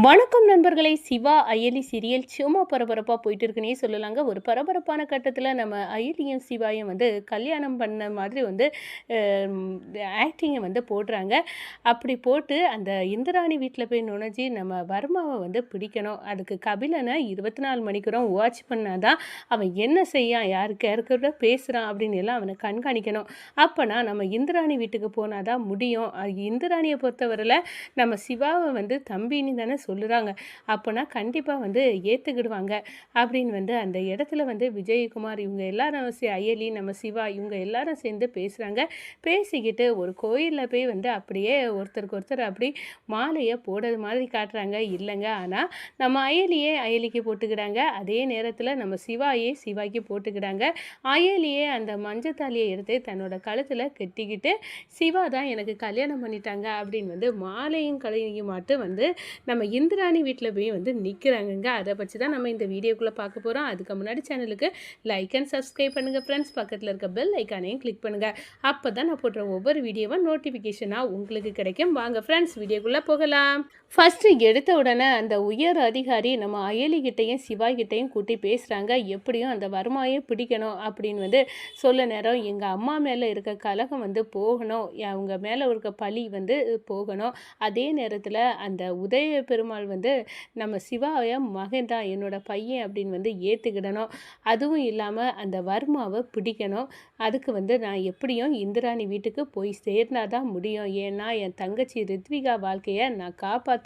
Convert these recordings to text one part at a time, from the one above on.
வணக்கம் நண்பர்களே! சிவா, அயலி சீரியல் சும்மா பரபரப்பா போயிட்டு இருக்குன்னே சொல்லலாங்க. ஒரு பரபரப்பான கட்டத்தில நம்ம அயலியும், சிவாயும் வந்து கல்யாணம் பண்ண மாதிரி வந்து ஆக்டிங்க வந்து போடுறாங்க. அப்படி போட்டு அந்த இந்திராணி வீட்ல போய் நுழைஞ்சு நம்ம வர்மாவ வந்து பிடிக்கணும். அதுக்கு கபிலன 24 மணிக்கூறும் வாட்ச் பண்ணா தான் அவன் என்ன செய்யான், யாருக்கு யார்கூட பேசுறான் அப்படின்னு எல்லாம் அவன கண்காணிக்கணும். அப்பனா நம்ம இந்திராணி வீட்டுக்கு போனா தான் முடியும். இந்திராணிய பொறுத்தவரையில நம்ம சிவாவ வந்து தம்பின்னு தானே சொல்லுறாங்க. அப்போனா கண்டிப்பா வந்து ஏத்துக்கிடுவாங்க. அப்படின்னு வந்து அந்த இடத்துல வந்து விஜயகுமார் இவங்க எல்லாரும் அயலி, நம்ம சிவா இவங்க எல்லாரும் சேர்ந்து பேசுறாங்க. பேசிக்கிட்டு ஒரு கோயில்ல போய் வந்து அப்படியே ஒருத்தருக்கு ஒருத்தர் அப்படி மாலைய போடுறது மாதிரி காட்டுறாங்க. இல்லங்க. ஆனா நம்ம அயலிக்கு போட்டுக்கிறாங்க. அதே நேரத்துல நம்ம சிவாய்க்கு போட்டுக்கிறாங்க. அயலியே அந்த மஞ்ச தாலிய எடுத்து தன்னோட கழுத்துல கட்டிக்கிட்டு, சிவா தான் எனக்கு கல்யாணம் பண்ணிட்டாங்க அப்படின்னு வந்து மாலையும் கலையுமாட்டு வந்து நம்ம இந்திராணி வீட்ல போய் வந்து நிற்கிறாங்கங்க. அதை பற்றி தான் நம்ம இந்த வீடியோக்குள்ளே பார்க்க போகிறோம். அதுக்கு முன்னாடி சேனலுக்கு லைக் அண்ட் சப்ஸ்கிரைப் பண்ணுங்கள் ஃப்ரெண்ட்ஸ். பக்கத்தில் இருக்க பெல் ஐக்கானையும் கிளிக் பண்ணுங்கள். அப்போ தான் நான் போடுற ஒவ்வொரு வீடியோவும் நோட்டிஃபிகேஷனாக உங்களுக்கு கிடைக்கும். வாங்க ஃப்ரெண்ட்ஸ், வீடியோக்குள்ளே போகலாம். ஃபஸ்ட்டு எடுத்த உடனே அந்த உயர் அதிகாரி நம்ம அயலிகிட்டையும் சிவாய்கிட்டையும் கூட்டி பேசுகிறாங்க. எப்படியும் அந்த வருமாயை பிடிக்கணும் அப்படின்னு வந்து சொல்ல நேரம், எங்கள் அம்மா மேலே இருக்க கலகம் வந்து போகணும், அவங்க மேலே இருக்க பழி வந்து போகணும். அதே நேரத்தில் அந்த உதய பெருமாள் வந்து நம்ம சிவாய மகன் தான், என்னோட பையன் அப்படின்னு வந்து ஏற்றுக்கிடணும். அதுவும் இல்லாமல் அந்த வர்மாவை பிடிக்கணும். அதுக்கு வந்து நான் எப்படியும் இந்திராணி வீட்டுக்கு போய் சேர்ந்தா தான் முடியும். ஏன்னா என் தங்கச்சி ரித்விகா வாழ்க்கையை நான் காப்பாற்றணும்.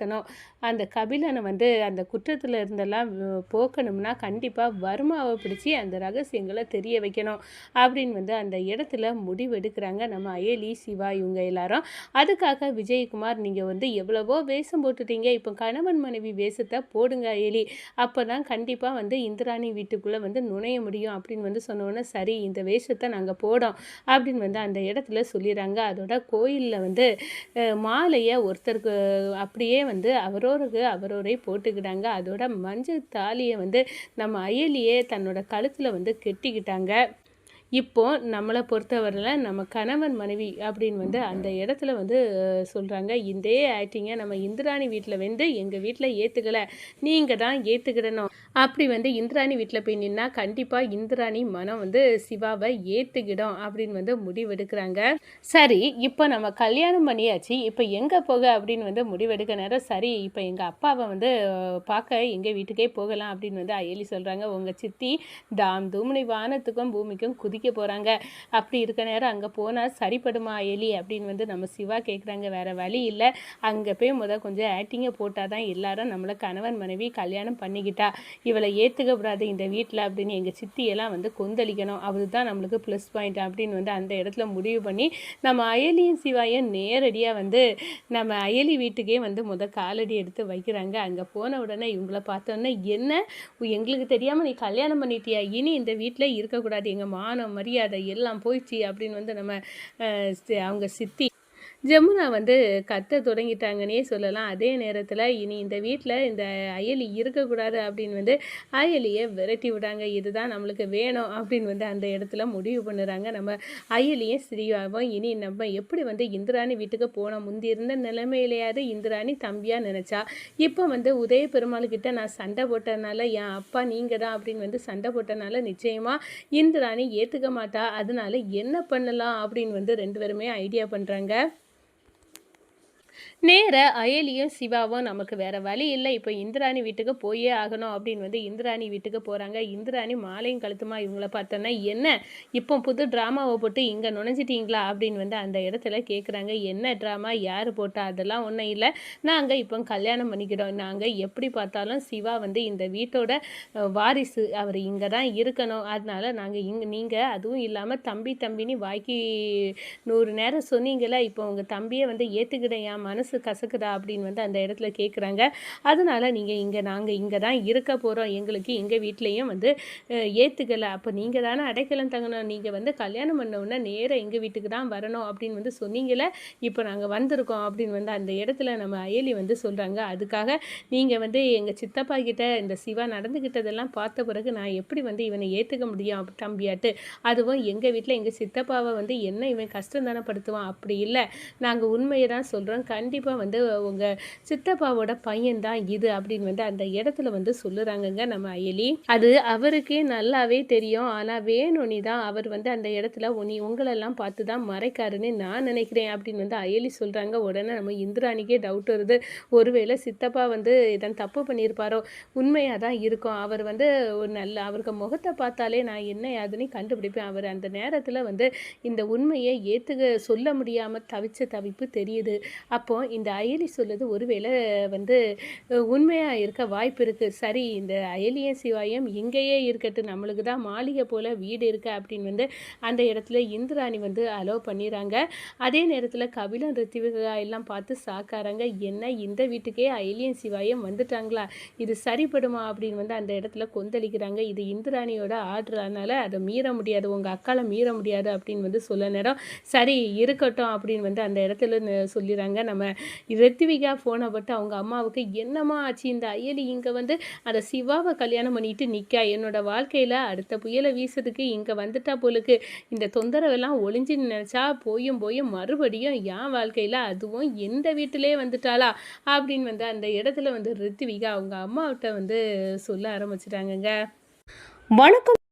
அந்த கபிலனை வந்து அந்த குற்றத்தில் இருந்தெல்லாம் போக்கணும்னா கண்டிப்பாக வர்மாவை பிடிச்சி அந்த ரகசியங்களை தெரிய வைக்கணும் அப்படின்னு வந்து அந்த இடத்துல முடிவெடுக்கிறாங்க நம்ம அயலி, சிவா இவங்க எல்லாரும். அதுக்காக விஜயகுமார், நீங்கள் வந்து எவ்வளவோ வேஷம் போட்டுட்டீங்க, இப்போ கணவன் மனைவி வேஷத்தை போடுங்க அயலி, அப்போ தான் கண்டிப்பாக வந்து இந்திராணி வீட்டுக்குள்ளே வந்து நுழைய முடியும் அப்படின்னு வந்து சொன்னோன்னே, சரி இந்த வேஷத்தை நாங்கள் போடோம் அப்படின்னு வந்து அந்த இடத்துல சொல்லிடுறாங்க. அதோட கோயிலில் வந்து மாலையை ஒருத்தருக்கு அப்படியே வந்து அவரோரே போட்டுக்கிட்டாங்க. அதோட மஞ்சள் தாலியை வந்து நம்ம அயலியே தன்னோட கழுத்தில் வந்து கெட்டிக்கிட்டாங்க. இப்போ நம்மளை பொறுத்தவரையில் நம்ம கணவன் மனைவி அப்படின்னு வந்து அந்த இடத்துல வந்து சொல்கிறாங்க. இதே ஆக்டிங்கை நம்ம இந்திராணி வீட்டில் வந்து எங்கள் வீட்டில் ஏற்றுக்கலை, நீங்கள் தான் ஏற்றுக்கிடணும். அப்படி வந்து இந்திராணி வீட்டில் போய் நின்னா கண்டிப்பாக இந்திராணி மனம் வந்து சிவாவை ஏற்றுக்கிடும் அப்படின்னு வந்து முடிவெடுக்கிறாங்க. சரி, இப்போ நம்ம கல்யாணம் பண்ணியாச்சு, இப்போ எங்கே போக அப்படின்னு வந்து முடிவெடுக்க நேரம், சரி இப்போ எங்கள் அப்பாவை வந்து பார்க்க எங்கள் வீட்டுக்கே போகலாம் அப்படின்னு வந்து அயலி சொல்கிறாங்க. உங்கள் சித்தி தாம் தூமணி வானத்துக்கும் பூமிக்கும் குதிக்க போகிறாங்க. அப்படி இருக்க நேரம் அங்கே போனால் சரிப்படுமா அயலி அப்படின்னு வந்து நம்ம சிவா கேட்குறாங்க. வேறு வழி இல்லை, அங்கே போய் கொஞ்சம் ஆக்டிங்கை போட்டால் தான் எல்லாரும் நம்மளை கணவன் மனைவி கல்யாணம் பண்ணிக்கிட்டா, இவளை ஏற்றுக்கப்படாது இந்த வீட்டில் அப்படின்னு எங்கள் சித்தியெல்லாம் வந்து கொந்தளிக்கணும், அதுதான் நம்மளுக்கு ப்ளஸ் பாயிண்ட் அப்படின்னு வந்து அந்த இடத்துல முடிவு பண்ணி நம்ம அயலியும் சிவாயும் நேரடியாக வந்து நம்ம அயலி வீட்டுக்கே வந்து காலடி எடுத்து வைக்கிறாங்க. அங்கே போன உடனே இவங்கள பார்த்தோன்னே, என்ன எங்களுக்கு தெரியாமல் நீ கல்யாணம் பண்ணிட்டியா, இனி இந்த வீட்டில் இருக்கக்கூடாது, எங்கள் மானம் மரியாதை எல்லாம் போயிடுச்சு அப்படின்னு வந்து நம்ம அவங்க சித்தி ஜமுனா வந்து கத்த தொடங்கிட்டாங்கன்னே சொல்லலாம். அதே நேரத்தில் இனி இந்த வீட்டில் இந்த அயலி இருக்கக்கூடாது அப்படின்னு வந்து அயலியை விரட்டி விடாங்க. இதுதான் நம்மளுக்கு வேணும் அப்படின்னு வந்து அந்த இடத்துல முடிவு பண்ணுறாங்க நம்ம அயலியும் சிரியாவும். இனி நம்ம எப்படி வந்து இந்திராணி வீட்டுக்கு போனோம், முந்தி இருந்த நிலைமையிலேயாவது இந்திராணி தம்பியாக நினச்சா, இப்போ வந்து உதய பெருமாள்கிட்ட நான் சண்டை போட்டதுனால, என் அப்பா நீங்கள் தான் அப்படின்னு வந்து சண்டை போட்டனால நிச்சயமாக இந்திராணி ஏற்றுக்க மாட்டா, அதனால என்ன பண்ணலாம் அப்படின்னு வந்து ரெண்டு பேருமே ஐடியா பண்ணுறாங்க. நேர அயலியும் சிவாவும் நமக்கு வேறு வழி இல்லை, இப்போ இந்திராணி வீட்டுக்கு போயே ஆகணும் அப்படின்னு வந்து இந்திராணி வீட்டுக்கு போகிறாங்க. இந்திராணி மாலையும் கழுத்துமா இவங்கள பார்த்தோன்னா, என்ன இப்போ புது ட்ராமாவை போட்டு இங்கே நுழைஞ்சிட்டிங்களா அப்படின்னு வந்து அந்த இடத்துல கேட்குறாங்க. என்ன ட்ராமா, யார் போட்டா, அதெல்லாம் ஒன்றும் இல்லை, நாங்கள் இப்போ கல்யாணம் பண்ணிக்கிறோம், நாங்கள் எப்படி பார்த்தாலும் சிவா வந்து இந்த வீட்டோட வாரிசு, அவர் இங்கே தான் இருக்கணும், அதனால நாங்கள் நீங்கள் அதுவும் இல்லாமல் தம்பின்னு வாய்க்கு 100 நேரம் சொன்னீங்களே, இப்போ உங்கள் தம்பியை வந்து ஏற்றுக்கிட என் மனசு கசக்குதா அப்படின்னு வந்து அந்த இடத்துல கேட்குறாங்க. அதனால் நாங்கள் இங்கே தான் இருக்க போகிறோம், எங்களுக்கு எங்கள் வீட்லேயும் வந்து ஏற்றுக்கலை, அப்போ நீங்கள் தானே அடைக்கலம் தங்கணும், நீங்கள் வந்து கல்யாணம் பண்ணவுடனே நேராக எங்கள் வீட்டுக்கு தான் வரணும் அப்படின்னு வந்து சொன்னீங்களே, இப்போ நாங்கள் வந்திருக்கோம் அப்படின்னு வந்து அந்த இடத்துல நம்ம அயலி வந்து சொல்கிறாங்க. அதுக்காக நீங்கள் வந்து எங்கள் சித்தப்பா கிட்ட இந்த சிவா நடந்துக்கிட்டதெல்லாம் பார்த்த பிறகு நான் எப்படி வந்து இவனை ஏற்றுக்க முடியும் தம்பியாட்டு, அதுவும் எங்கள் வீட்டில் எங்கள் சித்தப்பாவை வந்து என்ன இவன் கஷ்டம் தானே படுத்துவான், அப்படி இல்லை, நாங்கள் உண்மையை தான் சொல்கிறோம், கண்டிப்பாக கண்டிப்பாக வந்து உங்கள் சித்தப்பாவோட பையன் தான் இது அப்படின்னு வந்து அந்த இடத்துல வந்து சொல்லுறாங்கங்க நம்ம அயலி. அது அவருக்கே நல்லாவே தெரியும். ஆனால் வேணும்னி தான் அவர் வந்து அந்த இடத்துல உங்களெல்லாம் பார்த்து தான் மறைக்காருன்னு நான் நினைக்கிறேன் அப்படின்னு வந்து அயலி சொல்கிறாங்க. உடனே நம்ம இந்திராணிக்கே டவுட் வருது. ஒருவேளை சித்தப்பா வந்து இதன் தப்பு பண்ணியிருப்பாரோ, உண்மையாக தான் இருக்கும். அவர் வந்து ஒரு அவருக்கு முகத்தை பார்த்தாலே நான் என்ன ஏதுன்னு கண்டுபிடிப்பேன். அவர் அந்த நேரத்தில் வந்து இந்த உண்மையை சொல்ல முடியாமல் தவிச்ச தவிப்பு தெரியுது. அப்போ இந்த அயலி சொல்லுது ஒருவேளை வந்து உண்மையாக இருக்க வாய்ப்பு இருக்குது. சரி, இந்த அயலியும் சிவாயும் இங்கேயே இருக்கட்டும், நம்மளுக்கு தான் மாளிகை போல் வீடு இருக்கு அப்படின்னு வந்து அந்த இடத்துல இந்திராணி வந்து அலோவ் பண்ணிடுறாங்க. அதே நேரத்தில் கபிலன் ரித்திவிகா எல்லாம் பார்த்து சாக்காராங்க. என்ன இந்த வீட்டுக்கே அயலியும் சிவாயும் வந்துட்டாங்களா, இது சரிப்படுமா அப்படின்னு வந்து அந்த இடத்துல கொந்தளிக்கிறாங்க. இது இந்திராணியோட ஆர்டர், அதனால் அதை மீற முடியாது, உங்கள் அக்கால மீற முடியாது அப்படின்னு வந்து சொல்ல நேரம் சரி இருக்கட்டும் அப்படின்னு வந்து அந்த இடத்துல சொல்லிடுறாங்க. நம்ம ரித்திவிகா ஃபோனை பட்டு அவங்க அம்மாவுக்கு என்னம்மா ஆச்சு, இந்த அயலி இங்கே வந்து அந்த சிவாவை கல்யாணம் பண்ணிட்டு நிற்கா, என்னோட வாழ்க்கையில் அடுத்த புயலை வீசுறதுக்கு இங்கே வந்துட்டா போலுக்கு, இந்த தொந்தரவெல்லாம் ஒளிஞ்சுன்னு நினச்சா போயும் மறுபடியும் என் வாழ்க்கையில் அதுவும் எந்த வீட்டிலே வந்துட்டாளா அப்படின்னு வந்து அந்த இடத்துல வந்து ரித்திவிகா அவங்க அம்மாவிட்ட வந்து சொல்ல ஆரம்பிச்சிட்டாங்கங்க. வணக்கம்.